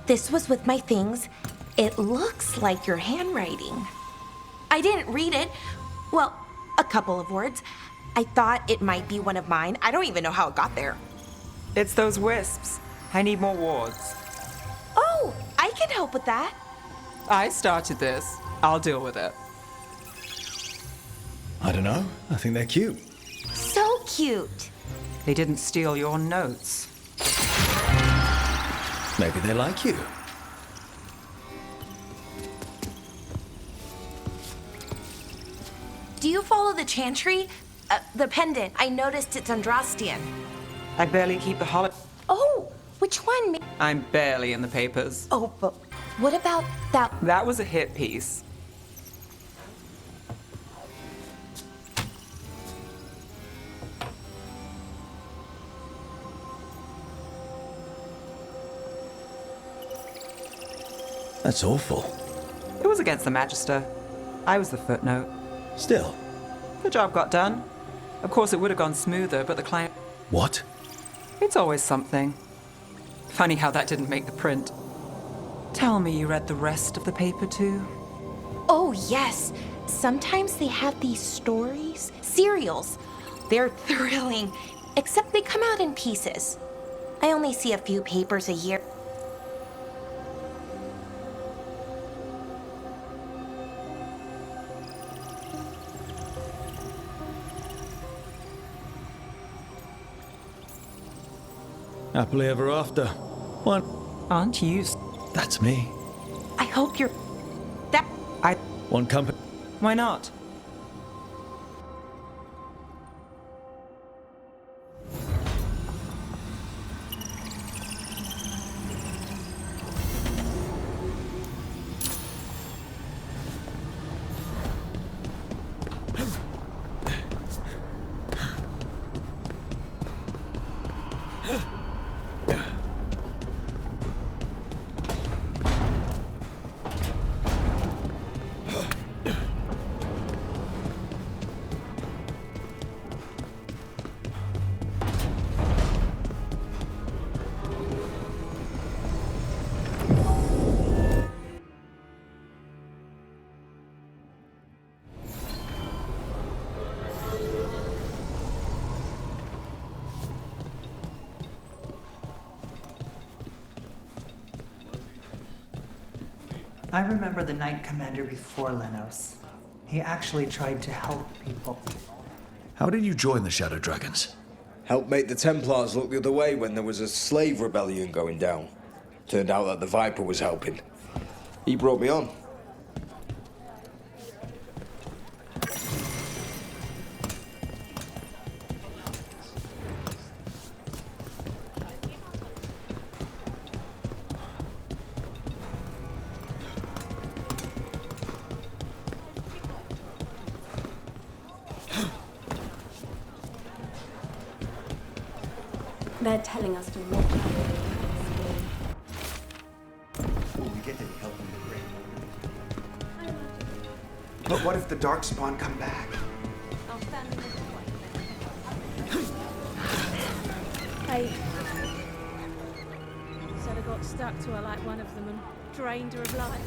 This was with my things. It looks like your handwriting. I didn't read it. Well, a couple of words. I thought it might be one of mine. I don't even know how it got there. It's those wisps. I need more wards. Oh, I can help with that. I started this. I'll deal with it. I don't know. I think they're cute. So cute. They didn't steal your notes. Maybe they like you. Do you follow the chantry? The pendant. I noticed it's Andrastian. I barely keep the holiday. Oh, which one? I'm barely in the papers. Oh, but what about that? That was a hit piece. That's awful. It was against the Magister. I was the footnote. Still. The job got done. Of course, it would have gone smoother, but the client... What? It's always something. Funny how that didn't make the print. Tell me you read the rest of the paper, too? Oh, yes. Sometimes they have these stories, serials. They're thrilling, except they come out in pieces. I only see a few papers a year. Happily ever after. One. Aren't you? That's me. I hope you're... That... One company. Why not? I remember the Knight Commander before Lenos. He actually tried to help people. How did you join the Shadow Dragons? Helped make the Templars look the other way when there was a slave rebellion going down. Turned out that the Viper was helping. He brought me on. They're telling us to walk out. Will we get any help in the grave? But what if the Darkspawn come back? Hey. Said I got stuck to her like one of them and drained her of life.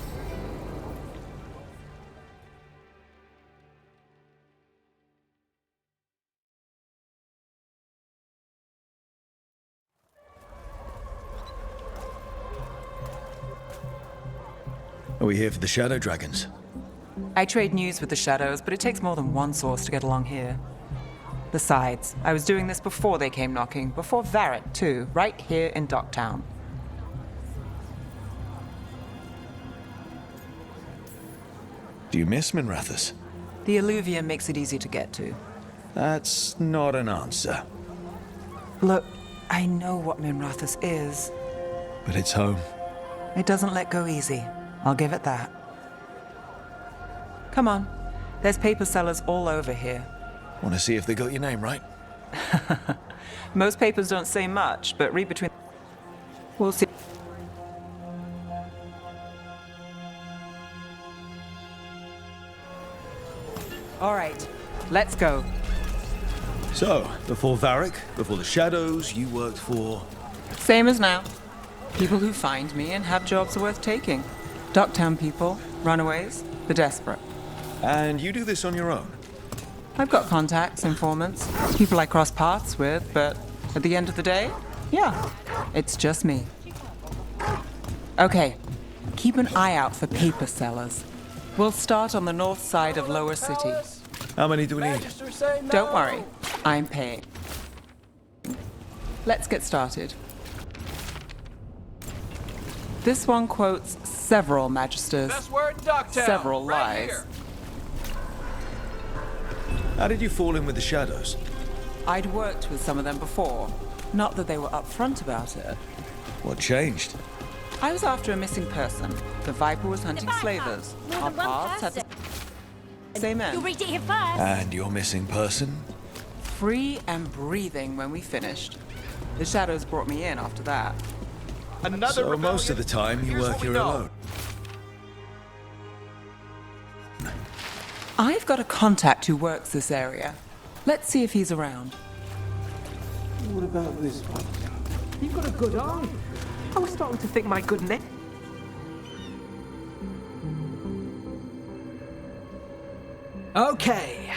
Are we here for the Shadow Dragons? I trade news with the Shadows, but it takes more than one source to get along here. Besides, I was doing this before they came knocking, before Varret, too, right here in Docktown. Do you miss Minrathous? The Alluvium makes it easy to get to. That's not an answer. Look, I know what Minrathous is. But it's home. It doesn't let go easy. I'll give it that. Come on. There's paper sellers all over here. Want to see if they got your name right? Most papers don't say much, but read between... We'll see. All right, let's go. So, before Varric, before the Shadows, you worked for... Same as now. People who find me and have jobs worth taking. Docktown people, runaways, the desperate. And you do this on your own? I've got contacts, informants, people I cross paths with, but at the end of the day, yeah, it's just me. Okay, keep an eye out for paper sellers. We'll start on the north side of Lower City. How many do we need? Don't worry, I'm paying. Let's get started. This one quotes several magisters, several lies. How did you fall in with the shadows? I'd worked with some of them before. Not that they were upfront about it. What changed? I was after a missing person. The Viper was hunting slavers. Our paths had the same end. You'll read it here first. And your missing person? Free and breathing when we finished. The shadows brought me in after that. So most of the time you work here alone. I've got a contact who works this area. Let's see if he's around. What about this one? You've got a good eye. I was starting to think my good neck. Okay.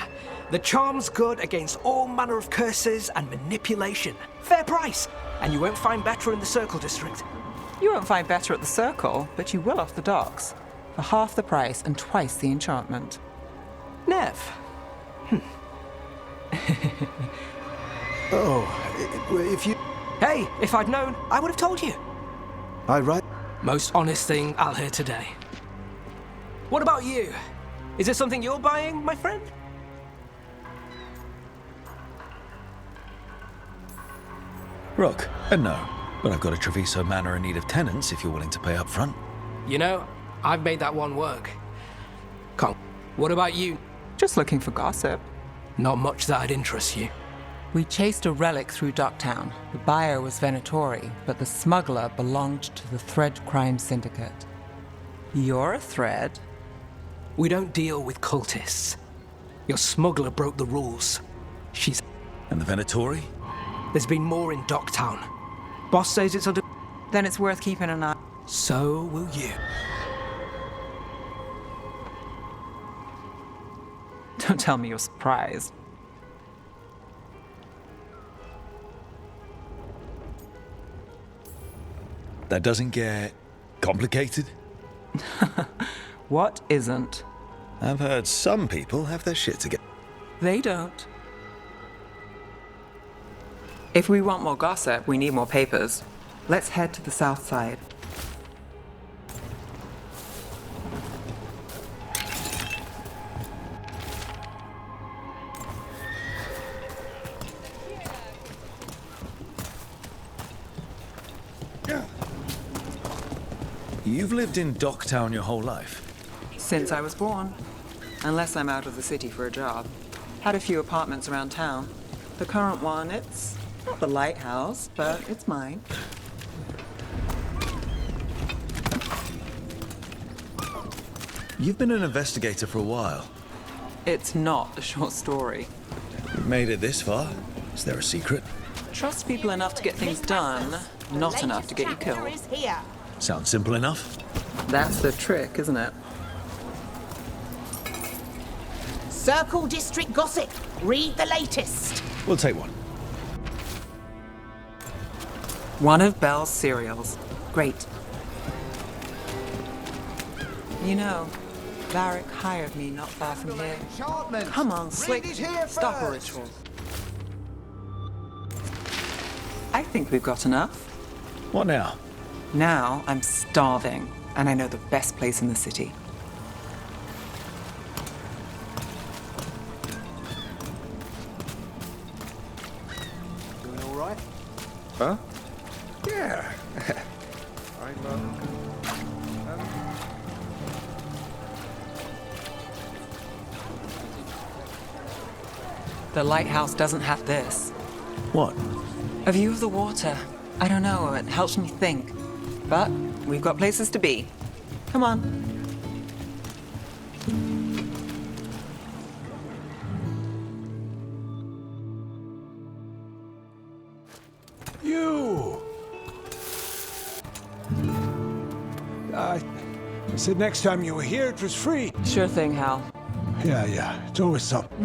The charm's good against all manner of curses and manipulation. Fair price. And you won't find better in the Circle District. You won't find better at the Circle, but you will off the docks. For half the price and twice the enchantment. Nev. If you... Hey, if I'd known, I would have told you. right. Most honest thing I'll hear today. What about you? Is it something you're buying, my friend? Rook, no. But I've got a Treviso Manor in need of tenants if you're willing to pay up front. You know, I've made that one work. Can't. What about you? Just looking for gossip. Not much that'd interest you. We chased a relic through Docktown. The buyer was Venatori, but the smuggler belonged to the Thread Crime Syndicate. You're a Thread? We don't deal with cultists. Your smuggler broke the rules. She's... And the Venatori? There's been more in Docktown. Boss says it's under... Then it's worth keeping an eye. So will you. Don't tell me you're surprised. That doesn't get complicated? What isn't? I've heard some people have their shit together. They don't. If we want more gossip, we need more papers. Let's head to the south side. You've lived in Docktown your whole life? Since I was born. Unless I'm out of the city for a job. Had a few apartments around town. The current one, it's not the lighthouse, but it's mine. You've been an investigator for a while. It's not a short story. You've made it this far. Is there a secret? Trust people enough to get things done, not enough to get you killed. Sounds simple enough. That's the trick, isn't it? Circle District Gossip. Read the latest. We'll take one. One of Belle's cereals. Great. You know, Varric hired me not far from here. Come on, Slick. Stop a ritual. I think we've got enough. What now? Now I'm starving, and I know the best place in the city. Doing all right? Huh? Yeah. I'm, The lighthouse doesn't have this. What? A view of the water. I don't know, it helps me think. But we've got places to be. Come on. You! I said next time you were here, it was free. Sure thing, Hal. Yeah. It's always something.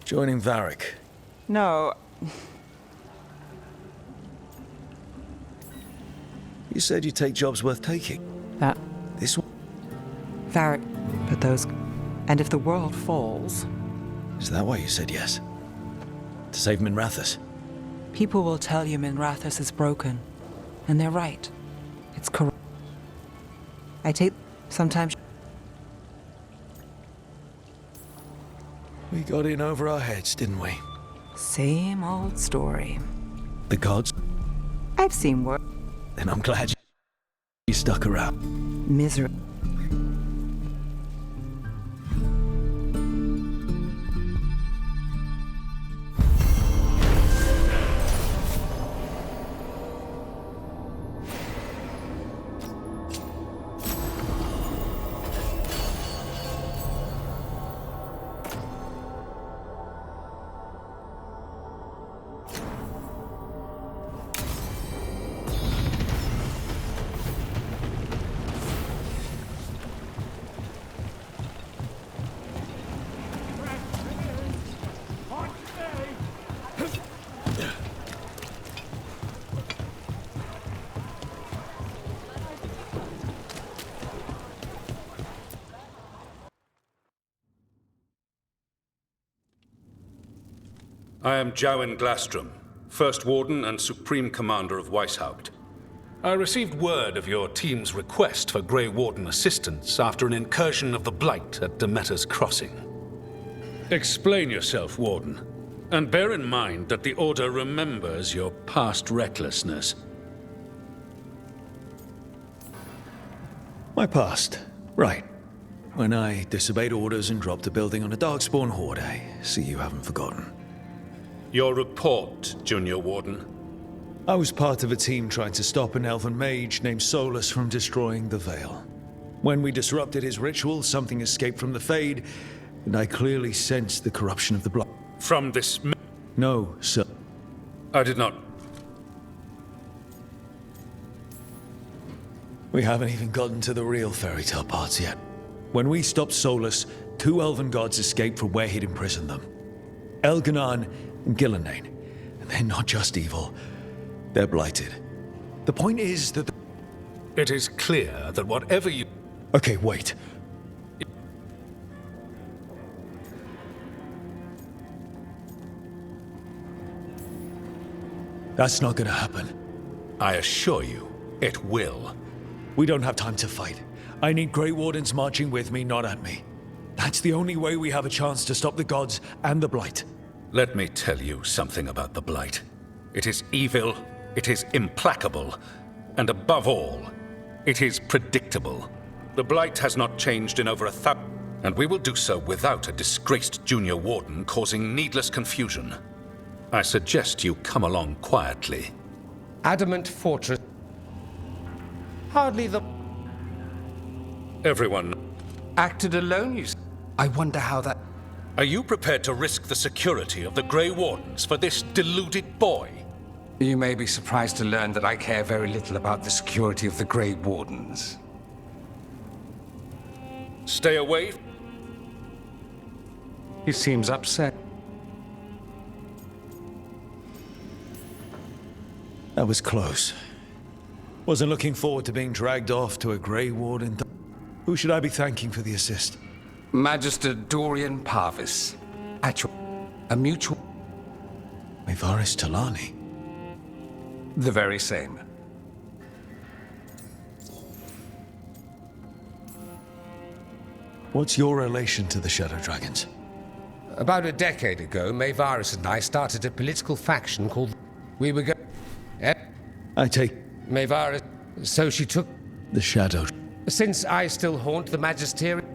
Joining Varric. No, You said you take jobs worth taking. that... This one? Varric, but those... And if the world falls, Is that why you said yes? To save Minrathous? people will tell you Minrathous is broken. And they're right. It's corrupt. I take... Sometimes... We got in over our heads, didn't we? Same old story. The gods? I've seen worse. Then I'm glad you stuck around. Misery. I am Jowen Glastrom, First Warden and Supreme Commander of Weishaupt. I received word of your team's request for Grey Warden assistance after an incursion of the Blight at Demeter's Crossing. Explain yourself, Warden, and bear in mind that the Order remembers your past recklessness. My past. Right. When I disobeyed orders and dropped a building on a Darkspawn horde, I see you haven't forgotten. Your report, Junior Warden. I was part of a team trying to stop an elven mage named Solus from destroying the Veil. When we disrupted his ritual, something escaped from the Fade, and I clearly sensed the corruption of the blood. From this... No, sir. I did not... We haven't even gotten to the real fairy tale parts yet. When we stopped Solus, 2 elven gods escaped from where he'd imprisoned them. Elganan and Gillenane. And they're not just evil. They're blighted. The point is that... It is clear that whatever you... Okay, wait. That's not gonna happen. I assure you, it will. We don't have time to fight. I need Grey Wardens marching with me, not at me. That's the only way we have a chance to stop the gods and the Blight. Let me tell you something about the Blight. It is evil, it is implacable, and above all, it is predictable. The Blight has not changed in over 1,000, and we will do so without a disgraced junior warden causing needless confusion. I suggest you come along quietly. Adamant Fortress. Hardly the... Everyone... Acted alone, you... I wonder how that... Are you prepared to risk the security of the Grey Wardens for this deluded boy? You may be surprised to learn that I care very little about the security of the Grey Wardens. Stay away. He seems upset. That was close. Wasn't looking forward to being dragged off to a Grey Warden. Who should I be thanking for the assist? Magister Dorian Parvis. A mutual... Mayvaris Talani. The very same. What's your relation to the Shadow Dragons? About a decade ago, Mayvaris and I started a political faction called... We were I take... Mayvaris... So she took... The Shadow... Since I still haunt the Magisterium...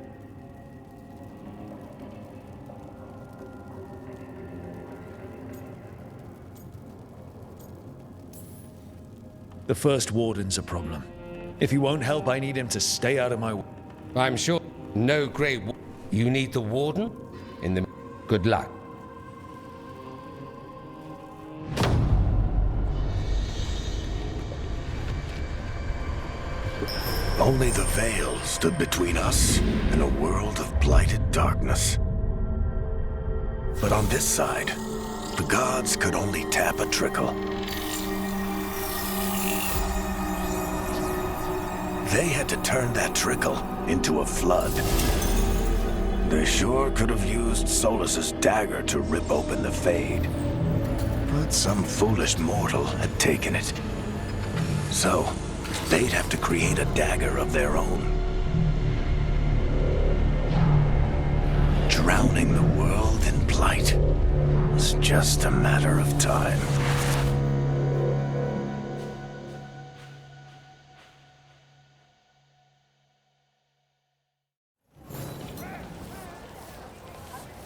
The First Warden's a problem. If he won't help, I need him to stay out of my way. I'm sure no Grey... You need the Warden? In the... Good luck. Only the veil stood between us and a world of blighted darkness. But on this side, the gods could only tap a trickle. They had to turn that trickle into a flood. They sure could have used Solus's dagger to rip open the Fade. But some foolish mortal had taken it. So, they'd have to create a dagger of their own. Drowning the world in blight was just a matter of time.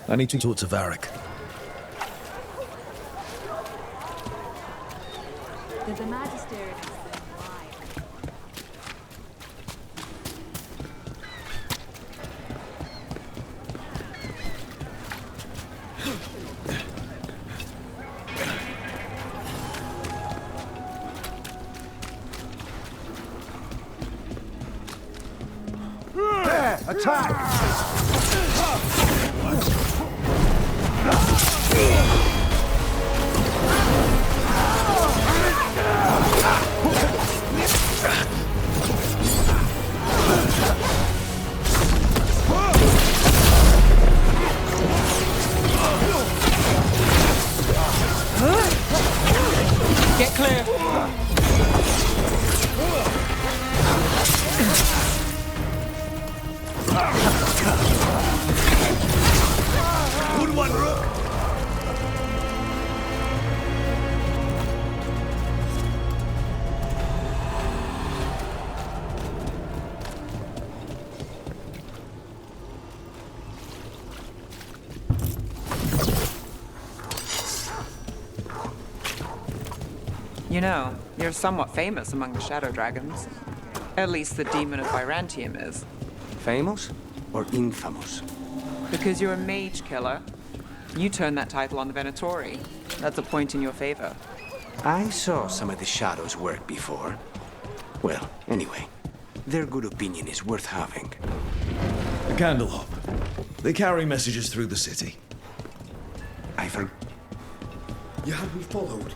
I need to talk to Varric. The Magister has been There! Attack! Get clear! Good one, Rook! You know, you're somewhat famous among the Shadow Dragons. At least the Demon of Byrantium is. Famous or infamous? Because you're a mage killer. You turned that title on the Venatori. That's a point in your favor. I saw some of the Shadows work before. Well, anyway, their good opinion is worth having. The Candlehop. They carry messages through the city. You had me followed.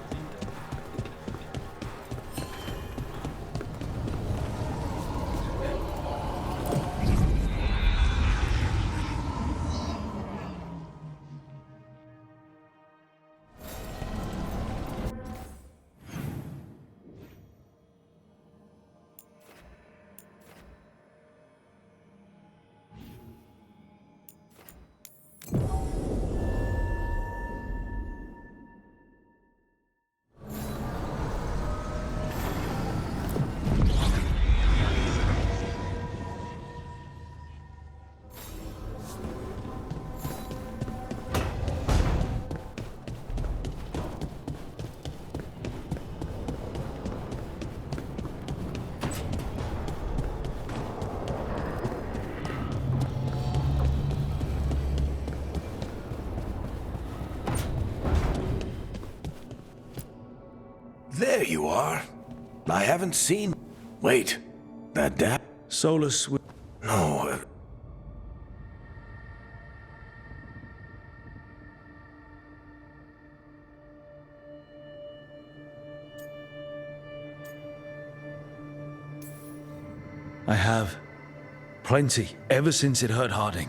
There you are. I haven't seen... Wait. That dad... Solus... No. I have. Plenty, ever since it hurt Harding.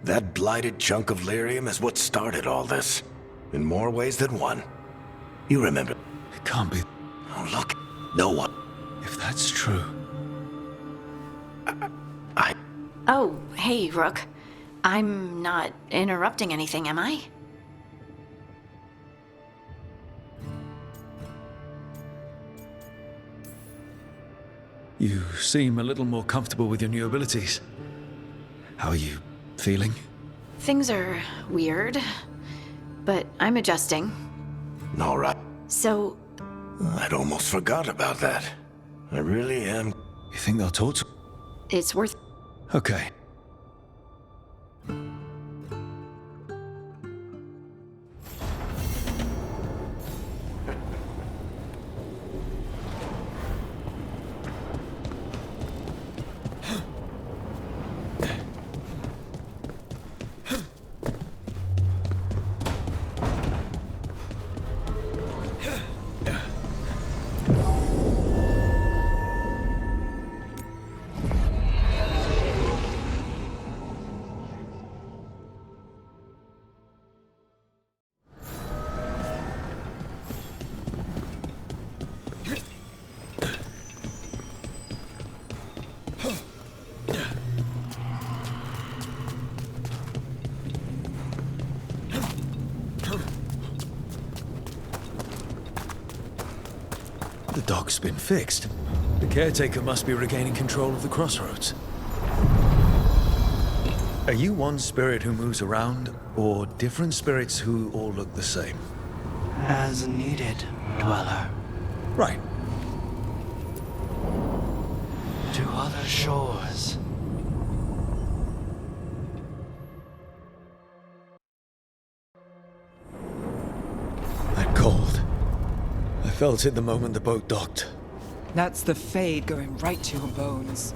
That blighted chunk of lyrium is what started all this. In more ways than one. You remember... It can't be... Oh, look. No one... If that's true... Oh, hey, Rook. I'm not interrupting anything, am I? You seem a little more comfortable with your new abilities. How are you feeling? Things are weird, but I'm adjusting. All right. So... I'd almost forgot about that. I really am... You think they'll talk to... It's worth... Okay. The dock's been fixed. The caretaker must be regaining control of the crossroads. Are you one spirit who moves around, or different spirits who all look the same? As needed, Dweller. Right. To other shores. That cold. I felt it the moment the boat docked. That's the Fade going right to your bones.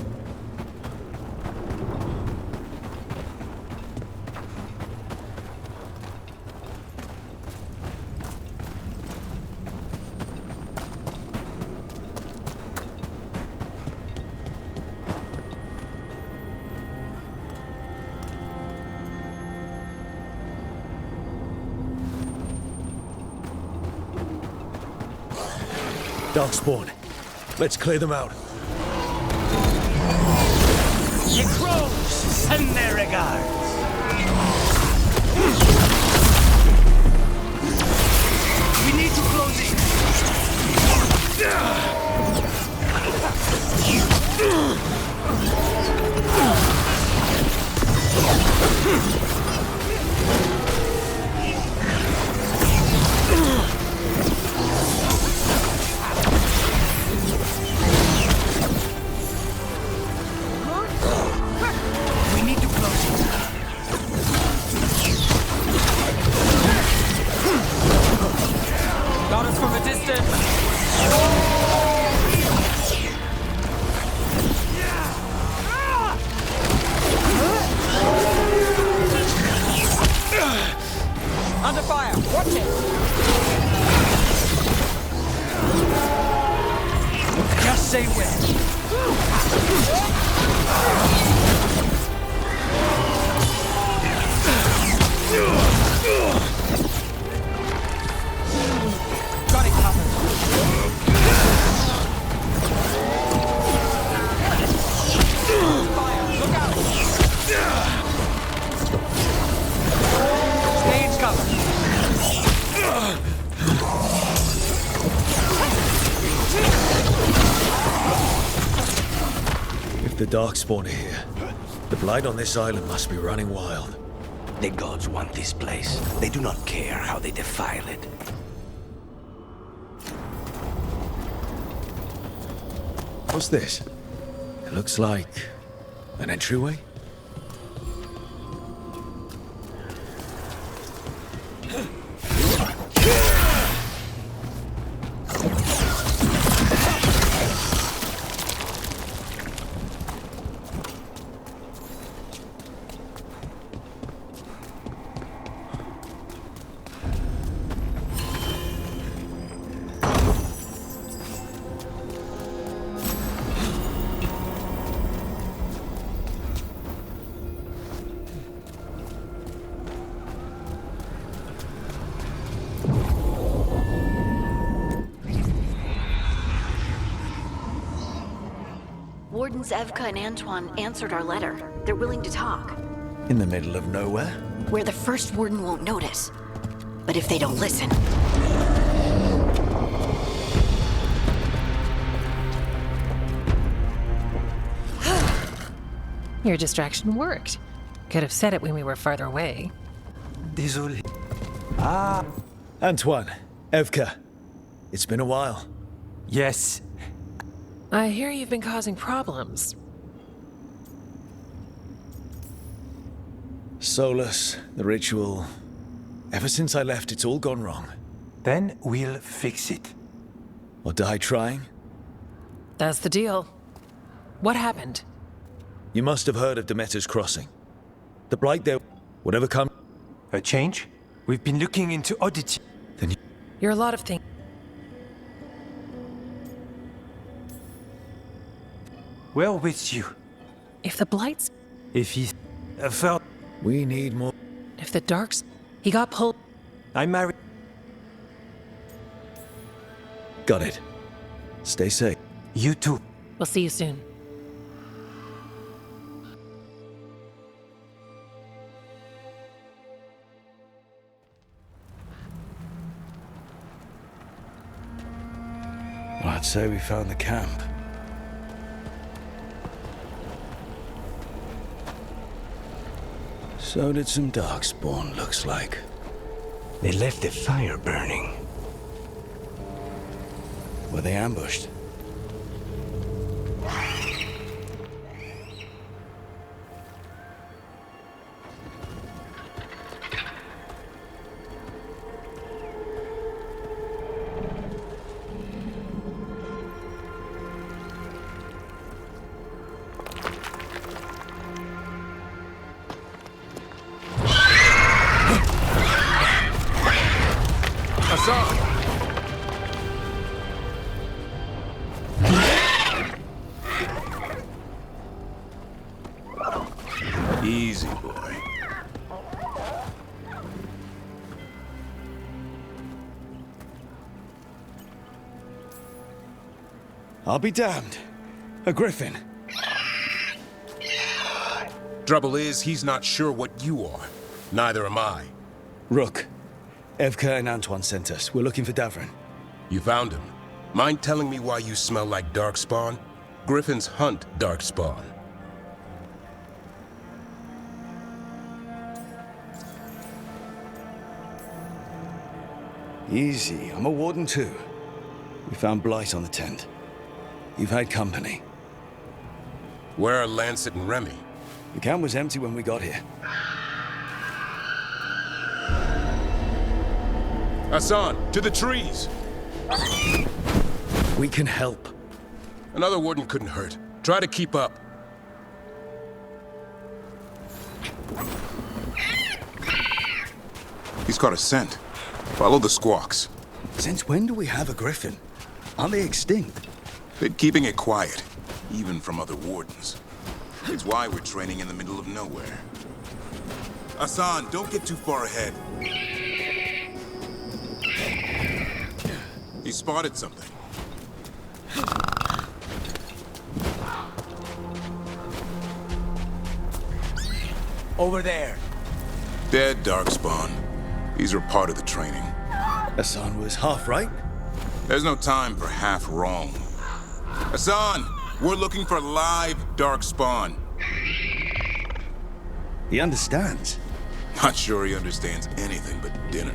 Darkspawn. Let's clear them out. Ye crows, send their regards. We need to close in. We need to close it. Got us from a distance. Under fire! Watch it! Just say when. Got it covered. Fire! Look out! Stage cover. If the Darkspawn are here, the Blight on this island must be running wild. The gods want this place. They do not care how they defile it. What's this? It looks like an entryway? Wardens Evka and Antoine answered our letter. They're willing to talk. In the middle of nowhere? Where the first warden won't notice. But if they don't listen... Your distraction worked. Could have said it when we were farther away. Désolé. Antoine, Evka. It's been a while. Yes. I hear you've been causing problems. Solus, the ritual. Ever since I left, it's all gone wrong. Then we'll fix it. Or die trying? That's the deal. What happened? You must have heard of Demeter's Crossing. The Blight there, whatever come... A change? We've been looking into oddity. Then You're a lot of things. Well with you. If the Blights... If he's... felt... We need more... If the Darks... He got pulled... I'm married. Got it. Stay safe. You too. We'll see you soon. Well, I'd say we found the camp. So did some Darkspawn, looks like. They left the fire burning. Were they ambushed? Easy, boy. I'll be damned. A griffin. Trouble is, he's not sure what you are. Neither am I. Rook. Evka and Antoine sent us. We're looking for Davrin. You found him. Mind telling me why you smell like Darkspawn? Griffins hunt Darkspawn. Easy. I'm a warden too. We found blight on the tent. You've had company. Where are Lancet and Remy? The camp was empty when we got here. Hassan, to the trees! We can help. Another warden couldn't hurt. Try to keep up. He's caught a scent. Follow the squawks. Since when do we have a griffin? Aren't they extinct? Been keeping it quiet, even from other wardens. It's why we're training in the middle of nowhere. Hassan, don't get too far ahead. He spotted something. Over there. Dead Darkspawn. These are part of the training. Hassan was half right. There's no time for half wrong. Hassan, we're looking for live Darkspawn. He understands. Not sure he understands anything but dinner.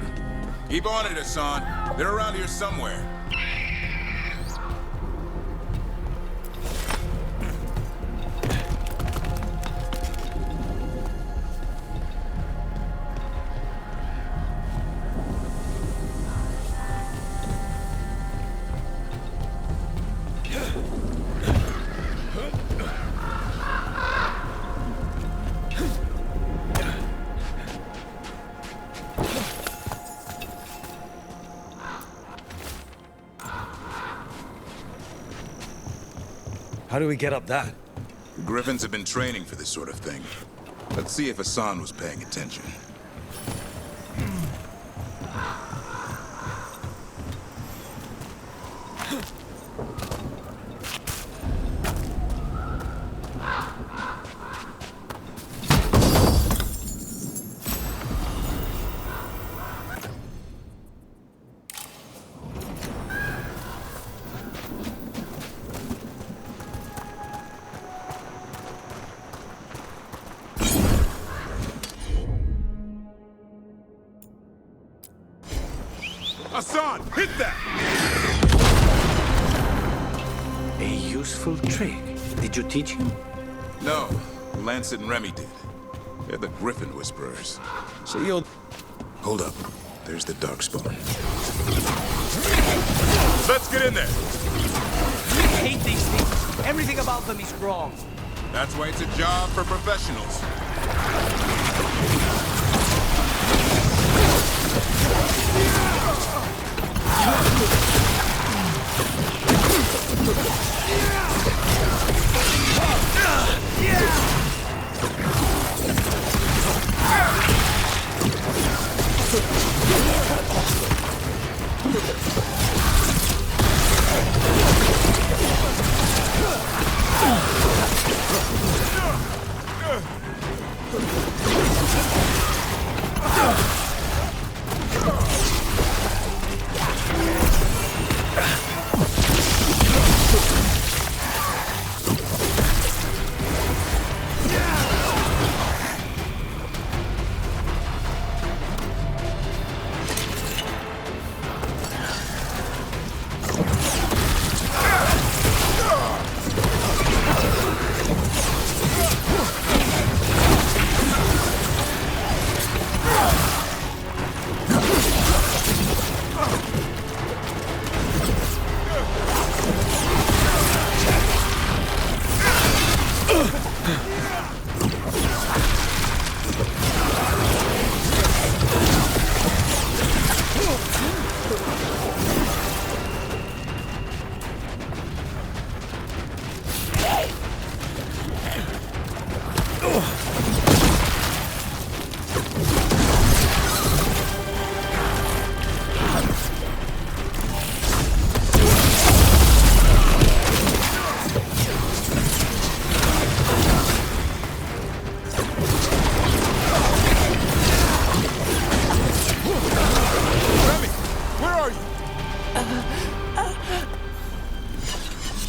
Keep on it, Hassan. They're around here somewhere. How do we get up that? The Griffins have been training for this sort of thing. Let's see if Hassan was paying attention. Hassan, hit that! A useful trick. Did you teach him? No, Lancet and Remy did. They're the Griffin Whisperers. So you're... Hold up. There's the Darkspawn. Let's get in there! I hate these things. Everything about them is wrong. That's why it's a job for professionals.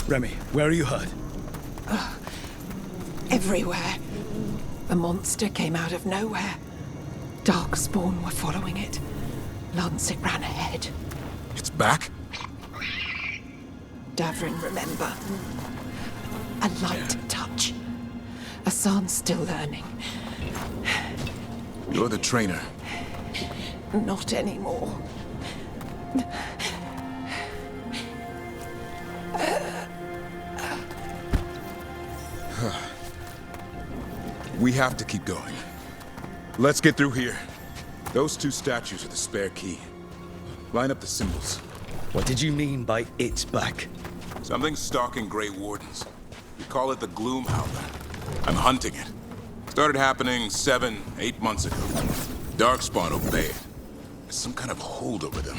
Remy, where are you hurt? Everywhere. The monster came out of nowhere. Darkspawn were following it. Lancet ran ahead. It's back? Davrin, remember. A light touch. Asan's still learning. You're the trainer. Not anymore. We have to keep going. Let's get through here. Those two statues are the spare key. Line up the symbols. What did you mean by it's back? Something's stalking Grey Wardens. We call it the Gloom Howler. I'm hunting it. Started happening 7, 8 months ago. Darkspawn obey it. There's some kind of hold over them.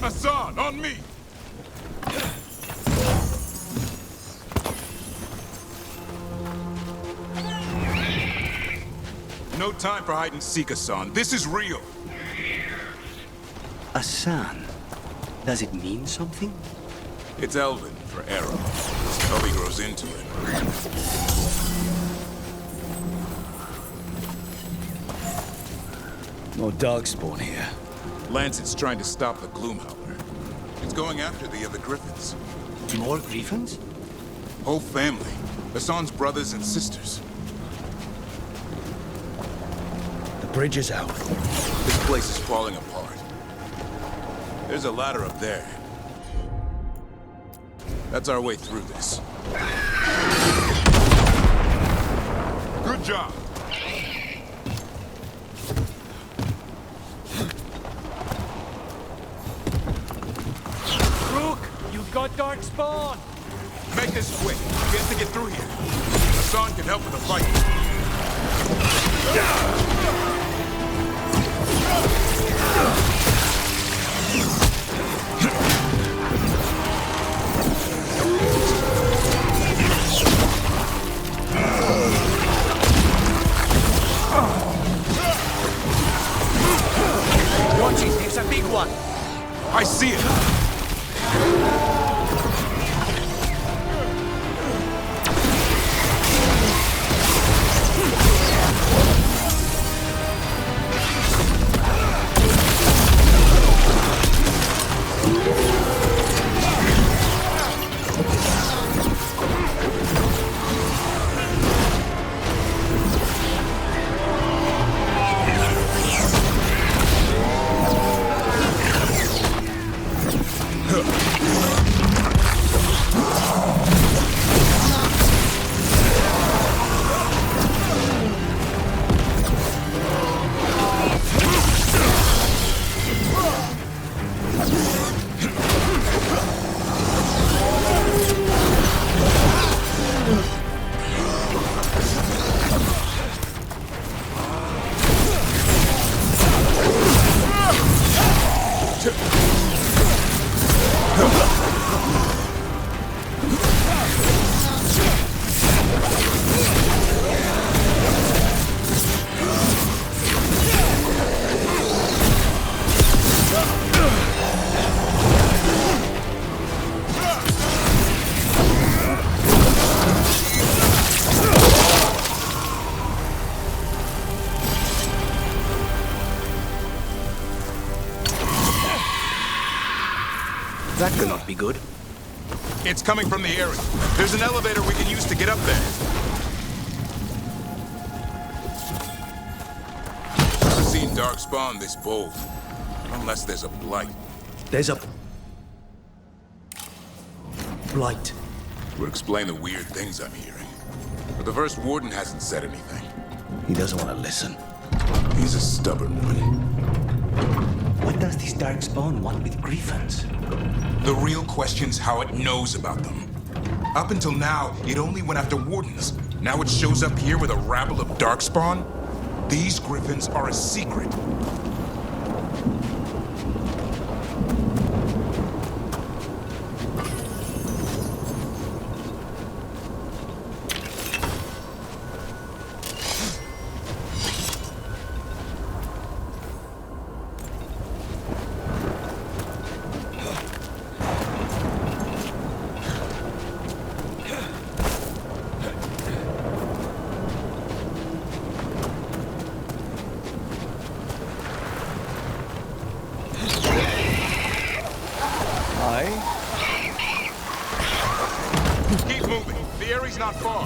Hassan, on me! No time for hide and seek, Hassan. This is real. Asan. Does it mean something? It's Elven for arrow. Probably grows into it. More Darkspawn here. Lancet's trying to stop the Gloom Howler. It's going after the other Griffins. More Griffins? Whole family. Hassan's brothers and sisters. The bridge is out. This place is falling apart. There's a ladder up there. That's our way through this. Good job. Got Darkspawn! Make this quick. We have to get through here. Hassan can help with the fight. Watch it, it's a big one! I see it! That cannot be good. It's coming from the area. There's an elevator we can use to get up there. I've seen Darkspawn this bold. Unless there's a blight. There's a... blight. Would explain the weird things I'm hearing. But the first warden hasn't said anything. He doesn't want to listen. He's a stubborn one. What does this Darkspawn want with Griffins? The real question's how it knows about them. Up until now, it only went after wardens. Now it shows up here with a rabble of Darkspawn? These griffins are a secret. Keep moving. The area's not far.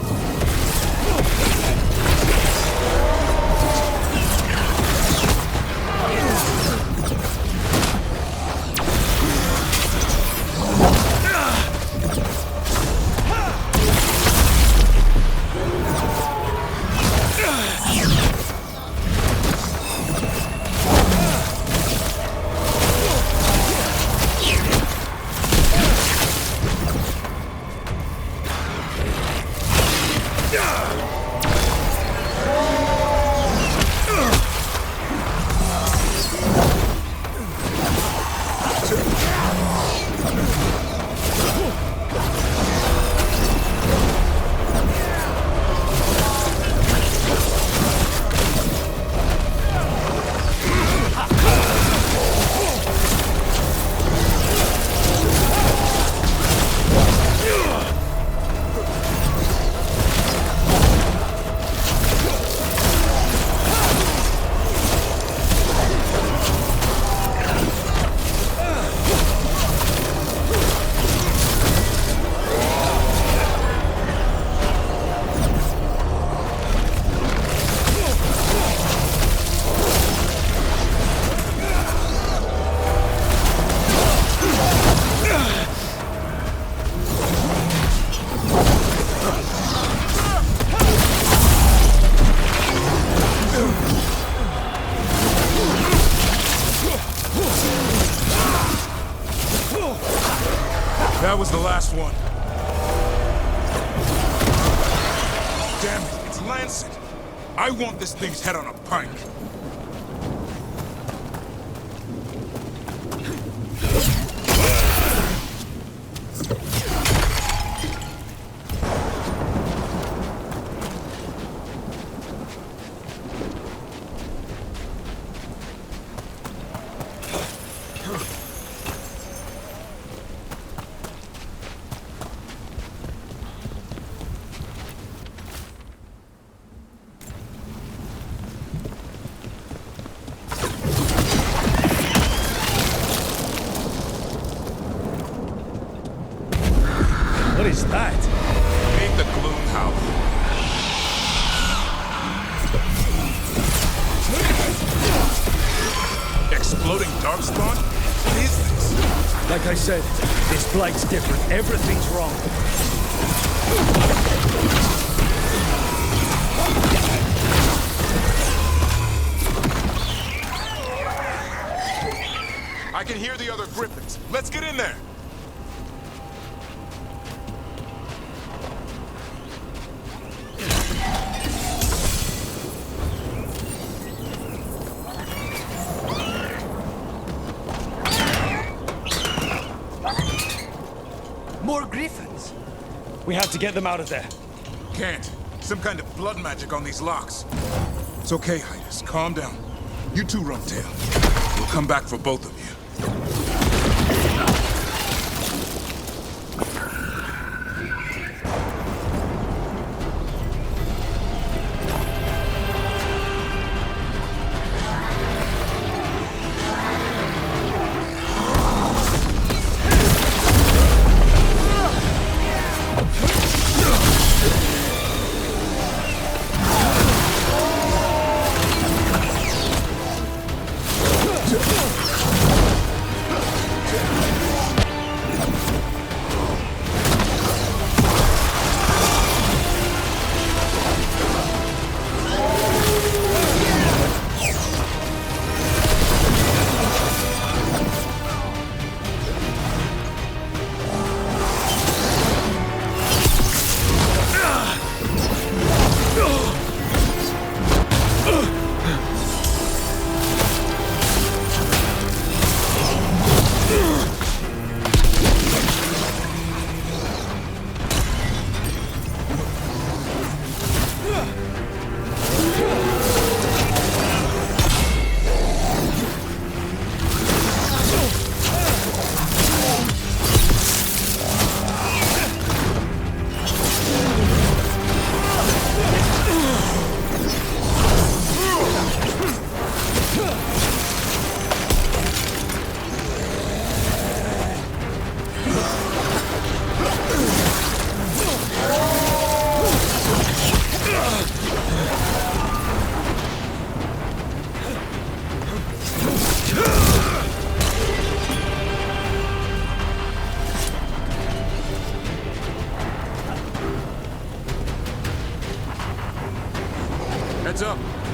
That was the last one. Damn it, it's Lancet. I want this thing's head on a pike. What is that? Make the gloom howl. Exploding darkspawn? What is this? Like I said, this blade's different. Everything's wrong. I can hear the other griffins. Let's get in there. More griffins. We have to get them out of there. Can't. Some kind of blood magic on these locks. It's okay, Hydas. Calm down. You two run tail. We'll come back for both of you.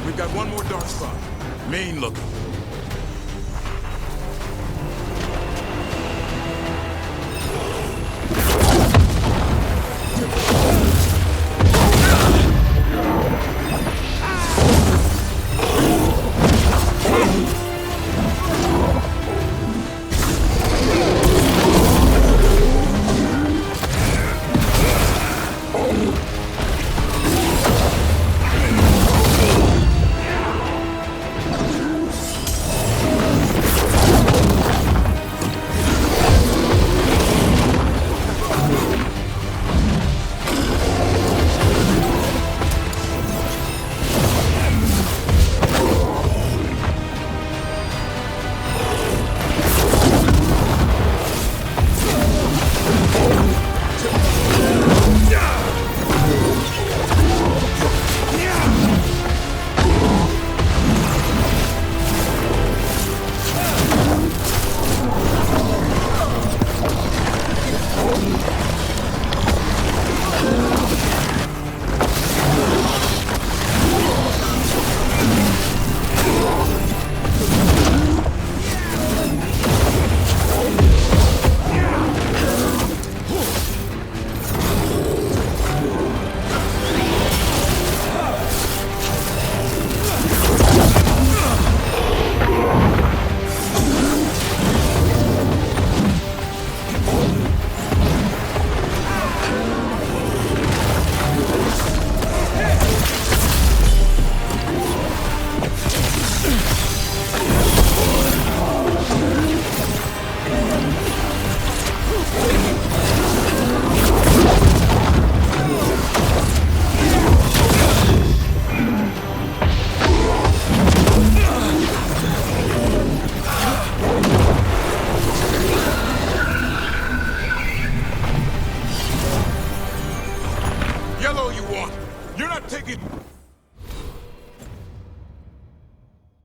We've got one more dark spot. Main looking.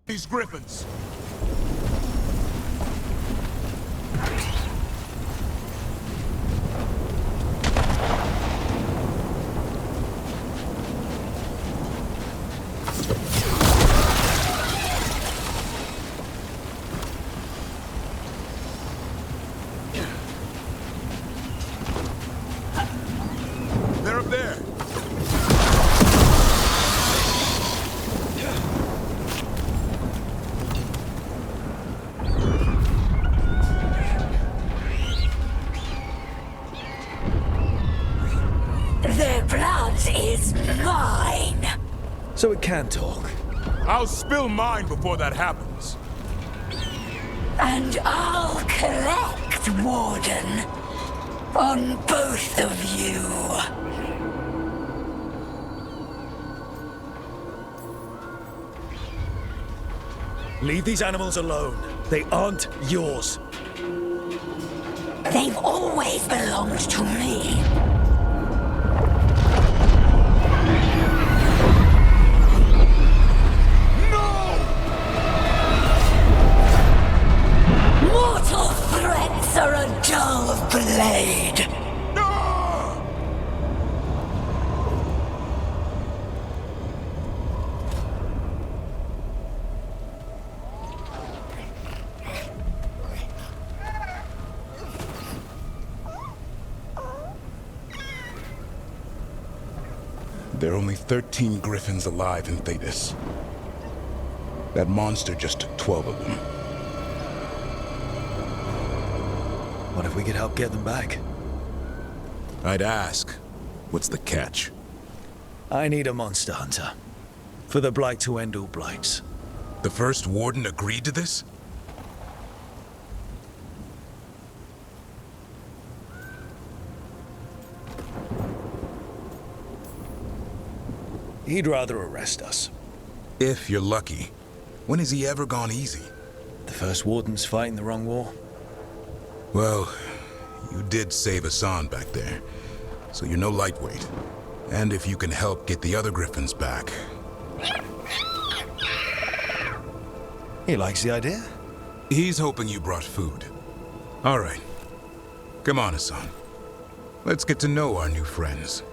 These griffins. They're up there. Their blood is mine. So it can talk. I'll spill mine before that happens. And I'll collect, Warden, on both of you. Leave these animals alone. They aren't yours. They've always belonged to me. Mortal threats are a dull blade. There are only 13 griffins alive in Thetis. That monster just took 12 of them. What if we could help get them back? I'd ask, what's the catch? I need a monster hunter. For the Blight to end all blights. The first Warden agreed to this? He'd rather arrest us. If you're lucky. When has he ever gone easy? The first Warden's fighting the wrong war. Well, you did save Hassan back there, so you're no lightweight. And if you can help get the other griffins back... He likes the idea? He's hoping you brought food. All right. Come on, Hassan. Let's get to know our new friends.